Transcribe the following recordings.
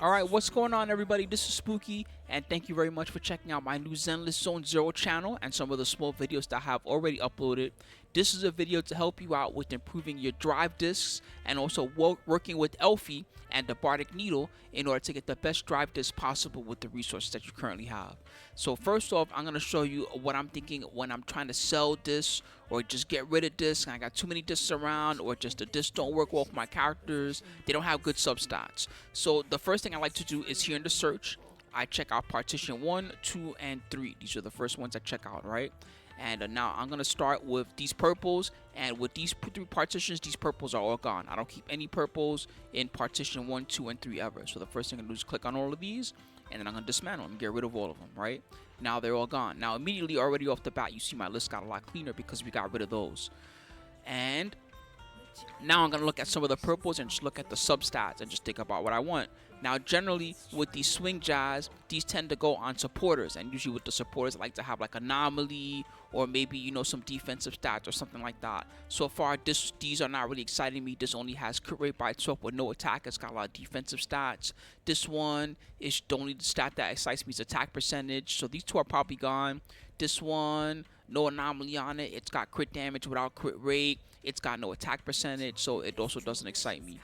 Alright, what's going on everybody? This is Spooky, and thank you very much for checking out my new Zenless Zone Zero channel and some of the small videos that I have already uploaded. This is a video to help you out with improving your drive disks and also working with Elfy and the Bardic Needle in order to get the best drive disk possible with the resources that you currently have. So first off, I'm going to show you what I'm thinking when I'm trying to sell disks or just get rid of disks and I got too many disks around, or just the disks don't work well for my characters, they don't have good substats. So the first thing I like to do is here in the search, I check out partition 1, 2, and 3. These are the first ones I check out, right? And now I'm going to start with these purples, and with these 3 partitions, these purples are all gone. I don't keep any purples in partition 1, 2, and 3 ever. So the first thing I'm going to do is click on all of these, and then I'm going to dismantle them and get rid of all of them, right? Now they're all gone. Now immediately already off the bat, you see my list got a lot cleaner because we got rid of those. And now I'm going to look at some of the purples and just look at the substats and just think about what I want. Now generally with these swing jazz, these tend to go on supporters, and usually with the supporters I like to have like anomaly or maybe, you know, some defensive stats or something like that. So far these are not really exciting me. This only has crit rate by itself with no attack. It's got a lot of defensive stats. This one is the only stat that excites me is attack percentage, so these 2 are probably gone. This one, no anomaly on it. It's got crit damage without crit rate. It's got no attack percentage, so it also doesn't excite me.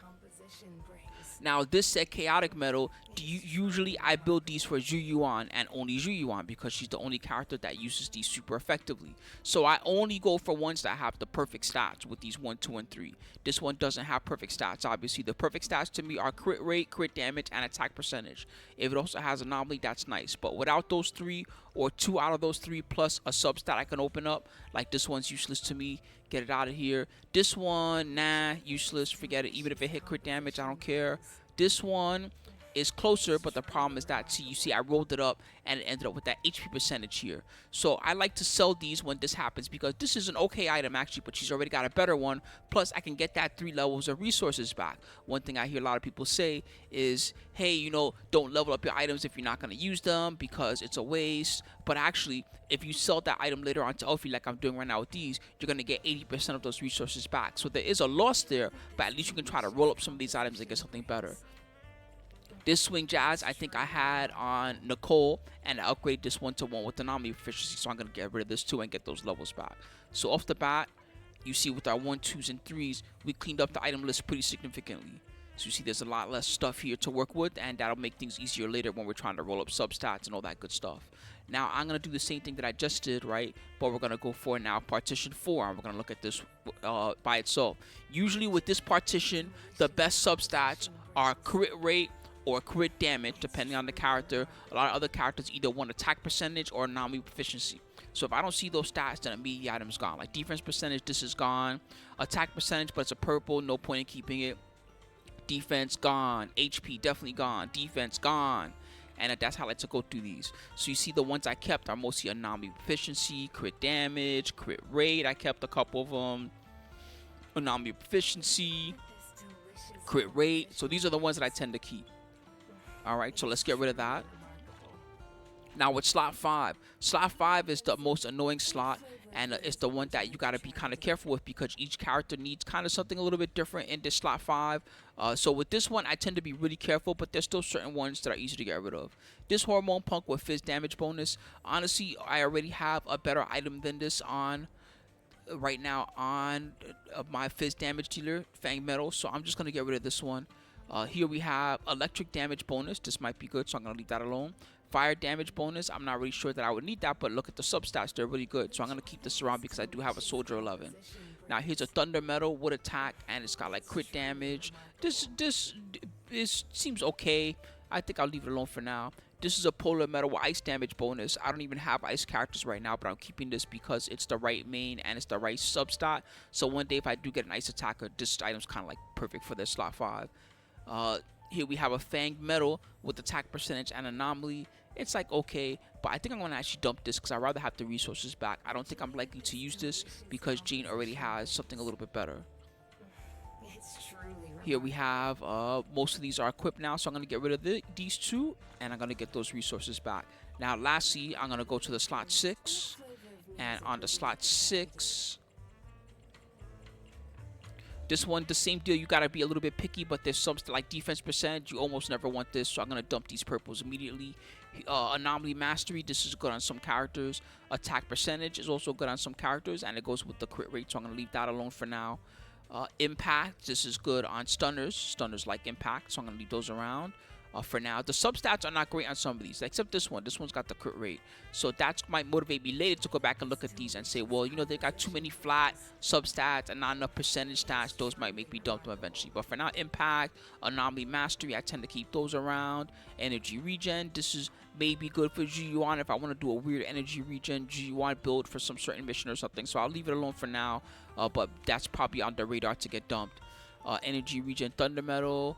Now this said chaotic metal, usually I build these for Zuyuan and only Zuyuan because she's the only character that uses these super effectively. So I only go for ones that have the perfect stats with these 1, 2, and 3. This one doesn't have perfect stats. Obviously the perfect stats to me are crit rate, crit damage, and attack percentage. If it also has anomaly, that's nice. But without those 3, or 2 out of those 3 plus a substat I can open up, like this one's useless to me, get it out of here. This one, nah, useless, forget it. Even if it hit crit damage, I don't care. This one is closer, but the problem is that, see, you see I rolled it up and it ended up with that HP percentage here. So I like to sell these when this happens because this is an okay item actually, but she's already got a better one. Plus I can get that 3 levels of resources back. One thing I hear a lot of people say is, hey, you know, don't level up your items if you're not going to use them because it's a waste. But actually, if you sell that item later on to Elfy like I'm doing right now with these, you're going to get 80% of those resources back. So there is a loss there, but at least you can try to roll up some of these items and get something better. This swing jazz I think I had on Nicole, and I upgrade this 1-to-1 with anomaly proficiency, so I'm going to get rid of this too and get those levels back. So off the bat, you see with our 1, 2s, and 3s, we cleaned up the item list pretty significantly. So you see there's a lot less stuff here to work with, and that'll make things easier later when we're trying to roll up substats and all that good stuff. Now I'm going to do the same thing that I just did, right? But we're going to go for now partition 4, and we're going to look at this by itself. Usually with this partition, the best substats are crit rate or crit damage, depending on the character. A lot of other characters either want attack percentage or anomaly proficiency. So if I don't see those stats, then immediately the item's gone. Like defense percentage, this is gone. Attack percentage, but it's a purple, no point in keeping it. Defense gone. HP definitely gone. Defense gone. And that's how I like to go through these. So you see the ones I kept are mostly anomaly proficiency, crit damage, crit rate. I kept a couple of them. Anomaly proficiency, crit rate. So these are the ones that I tend to keep. Alright, so let's get rid of that. Now with slot 5. Slot 5 is the most annoying slot, and it's the one that you got to be kind of careful with because each character needs kind of something a little bit different in this slot 5. So with this one, I tend to be really careful, but there's still certain ones that are easy to get rid of. This Hormone Punk with Fizz damage bonus. Honestly, I already have a better item than this on right now on my Fizz damage dealer, Fang Metal, so I'm just going to get rid of this one. Here we have electric damage bonus. This might be good, so I'm going to leave that alone. Fire damage bonus. I'm not really sure that I would need that, but look at the substats. They're really good, so I'm going to keep this around because I do have a Soldier 11. Now, here's a Thunder Metal with attack, and it's got like crit damage. This seems okay. I think I'll leave it alone for now. This is a Polar Metal with ice damage bonus. I don't even have ice characters right now, but I'm keeping this because it's the right main and it's the right substat. So one day if I do get an ice attacker, this item's kind of like perfect for this slot 5. Here we have a Fanged Metal with attack percentage and anomaly. It's like okay, but I think I'm going to actually dump this because I'd rather have the resources back. I don't think I'm likely to use this because Jean already has something a little bit better. Here we have, most of these are equipped now, so I'm going to get rid of these 2, and I'm going to get those resources back. Now lastly, I'm going to go to the slot 6, and on the slot 6, This one, the same deal. You gotta be a little bit picky, but there's some like defense percentage. You almost never want this, so I'm gonna dump these purples immediately. Anomaly mastery. This is good on some characters. Attack percentage is also good on some characters, and it goes with the crit rate. So I'm gonna leave that alone for now. Impact. This is good on stunners. Stunners like impact, so I'm gonna leave those around. For now, the substats are not great on some of these, except this one. This one's got the crit rate, so that might motivate me later to go back and look at these and say, well, you know, they got too many flat substats and not enough percentage stats. Those might make me dump them eventually. But for now, impact, anomaly mastery, I tend to keep those around. Energy regen. This is maybe good for G1 if I want to do a weird energy regen G1 build for some certain mission or something. So I'll leave it alone for now. But that's probably on the radar to get dumped. Energy regen, thunder metal.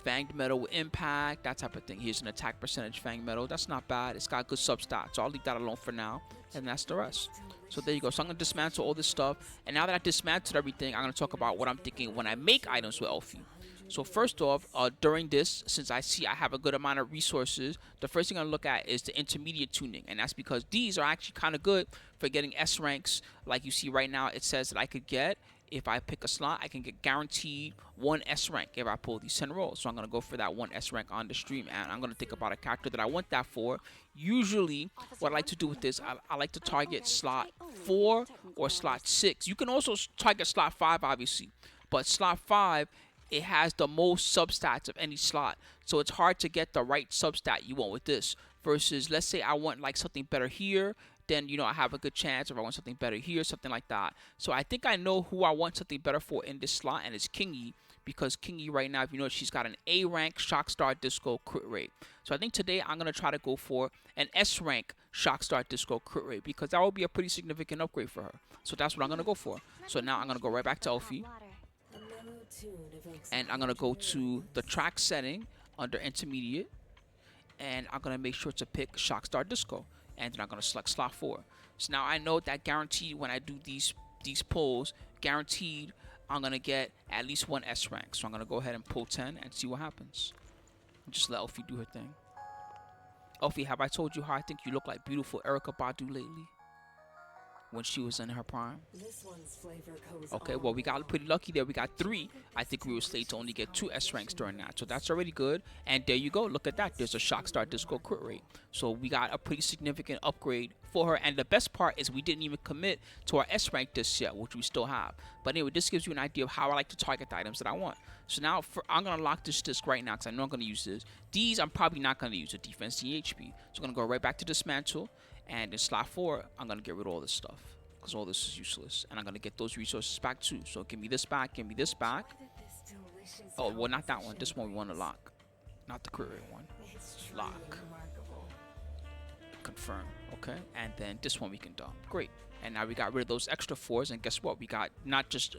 Fanged metal with impact, that type of thing. Here's an attack percentage fanged metal. That's not bad. It's got good substats, so I'll leave that alone for now, and that's the rest. So there you go. So I'm gonna dismantle all this stuff, and now that I dismantled everything, I'm gonna talk about what I'm thinking when I make items with Elfy. So first off, during this, since I see I have a good amount of resources, the first thing I'm gonna look at is the intermediate tuning, and that's because these are actually kind of good for getting S ranks. Like you see right now, it says that I could get, if I pick a slot, I can get guaranteed 1 S rank if I pull these 10 rolls. So I'm going to go for that 1 S rank on the stream, and I'm going to think about a character that I want that for. Usually, what I like to do with this, I like to target slot 4 or slot 6. You can also target slot 5, obviously, but slot 5, it has the most substats of any slot. So it's hard to get the right substat you want with this. Versus, let's say I want like something better here, then, you know, I have a good chance. If I want something better here, something like that. So I think I know who I want something better for in this slot, and it's Kingy, because Kingy right now, if you know, she's got an A rank Shock Star Disco crit rate. So I think today I'm going to try to go for an S rank Shock Star Disco crit rate, because that will be a pretty significant upgrade for her. So that's what I'm going to go for. So now I'm going to go right back to Elfy, and I'm going to go to the track setting under intermediate, and I'm going to make sure to pick Shock Star Disco. And then I'm going to select slot 4. So now I know that guaranteed when I do these pulls, guaranteed I'm going to get at least 1 S rank. So I'm going to go ahead and pull 10 and see what happens. Just let Elfy do her thing. Elfy, have I told you how I think you look like beautiful Erykah Badu lately? When she was in her prime. Okay, well, we got pretty lucky there. We got 3. I think we were slated to only get 2 S ranks during that. So that's already good. And there you go. Look at that. There's a Shock Star Disco crit rate. So we got a pretty significant upgrade for her. And the best part is we didn't even commit to our S rank disc yet, which we still have. But anyway, this gives you an idea of how I like to target the items that I want. So now I'm going to lock this disc right now because I know I'm going to use this. These I'm probably not going to use, the defense, the HP. So I'm going to go right back to dismantle. And in slot 4, I'm going to get rid of all this stuff, because all this is useless. And I'm going to get those resources back too. So give me this back, give me this back. Oh, well, not that one. This one we want to lock. Not the career one. Lock. Confirm. Okay. And then this one we can dump. Great. And now we got rid of those extra 4s. And guess what? We got not just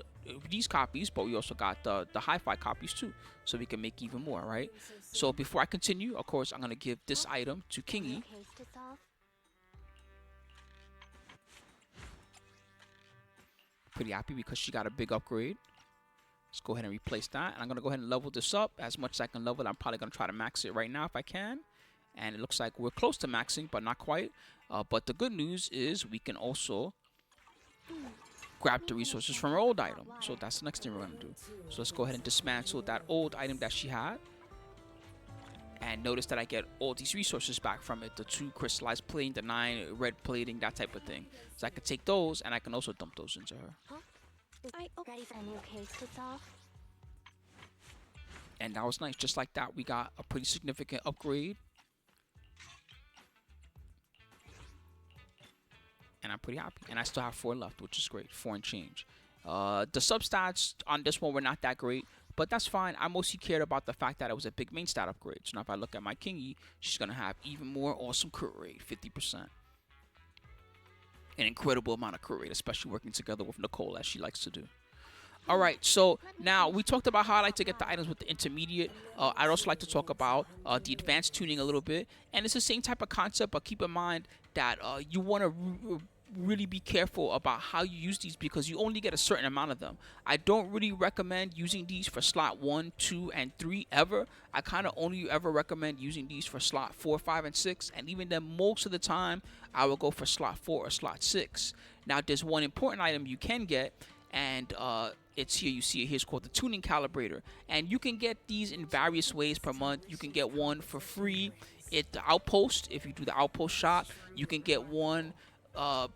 these copies, but we also got the hi-fi copies too. So we can make even more, right? So before I continue, of course, I'm going to give this item to Kingy. Pretty happy because she got a big upgrade. Let's go ahead and replace that. And I'm going to go ahead and level this up as much as I can level it. I'm probably going to try to max it right now if I can. And it looks like we're close to maxing, but not quite. But the good news is we can also grab the resources from her old item. So that's the next thing we're going to do. So let's go ahead and dismantle that old item that she had. And notice that I get all these resources back from it. The 2 crystallized plating, the 9 red plating, that type of thing. So I can take those, and I can also dump those into her. Ready for a new case to solve? And that was nice. Just like that, we got a pretty significant upgrade. And I'm pretty happy. And I still have 4 left, which is great. 4 and change. The substats on this one were not that great. But that's fine. I mostly cared about the fact that it was a big main stat upgrade. So now if I look at my Kingy, she's going to have even more awesome crit rate, 50%. An incredible amount of crit rate, especially working together with Nicole, as she likes to do. All right, so now we talked about how I like to get the items with the intermediate. I'd also like to talk about the advanced tuning a little bit. And it's the same type of concept, but keep in mind that you want to really be careful about how you use these, because you only get a certain amount of them. I don't really recommend using these for slot 1, 2, and 3 ever. I kind of only ever recommend using these for slot 4, 5, and 6. And even then, most of the time, I will go for slot 4 or slot 6. Now, there's one important item you can get, and it's here. You see it here. It's called the tuning calibrator, and you can get these in various ways per month. You can get one for free at the outpost. If you do the outpost shop, you can get one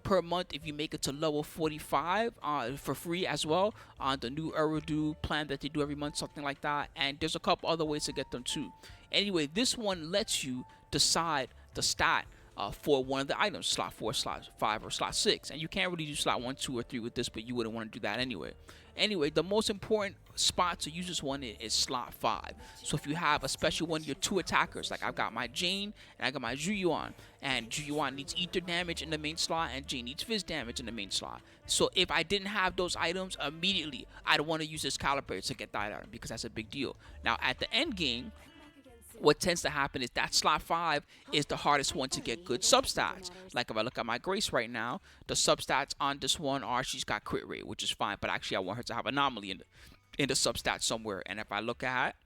per month if you make it to level 45 for free as well on the new Eridu plan that they do every month, something like that. And there's a couple other ways to get them too. Anyway, this one lets you decide the stat for one of the items, slot 4, slot 5, or slot 6. And you can't really do slot 1, 2, or 3 with this, but you wouldn't want to do that anyway. Anyway, the most important spot to use this one is slot 5. So if you have especially one of your 2 attackers, like I've got my Jane and I got my Juyuan, and Juyuan needs ether damage in the main slot and Jane needs fizz damage in the main slot. So if I didn't have those items immediately, I'd want to use this calibrator to get that item because that's a big deal. Now at the end game, what tends to happen is that slot 5 is the hardest one to get good substats. Like if I look at my Grace right now, the substats on this one are she's got crit rate, which is fine, but actually I want her to have anomaly in the substats somewhere. And if I look at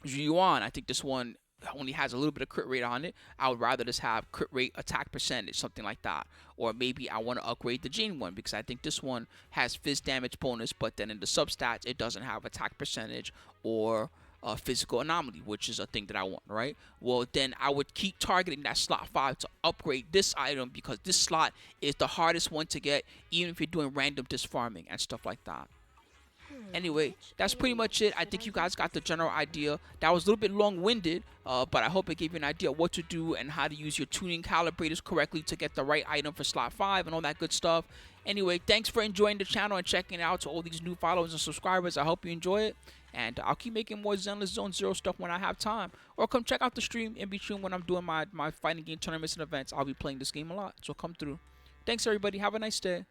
Yuan, I think this one only has a little bit of crit rate on it. I would rather just have crit rate, attack percentage, something like that. Or maybe I want to upgrade the Jane one because I think this one has fizz damage bonus, but then in the substats it doesn't have attack percentage or physical anomaly, which is a thing that I want, right? Well, then I would keep targeting that slot 5 to upgrade this item because this slot is the hardest one to get, even if you're doing random disc farming and stuff like that. Anyway, that's pretty much it. I think you guys got the general idea. That was a little bit long-winded, but I hope it gave you an idea of what to do and how to use your tuning calibrators correctly to get the right item for slot 5 and all that good stuff. Anyway, thanks for enjoying the channel and checking it out. To all these new followers and subscribers, I hope you enjoy it. And I'll keep making more Zenless Zone Zero stuff when I have time. Or come check out the stream in between when I'm doing my fighting game tournaments and events. I'll be playing this game a lot, so come through. Thanks, everybody. Have a nice day.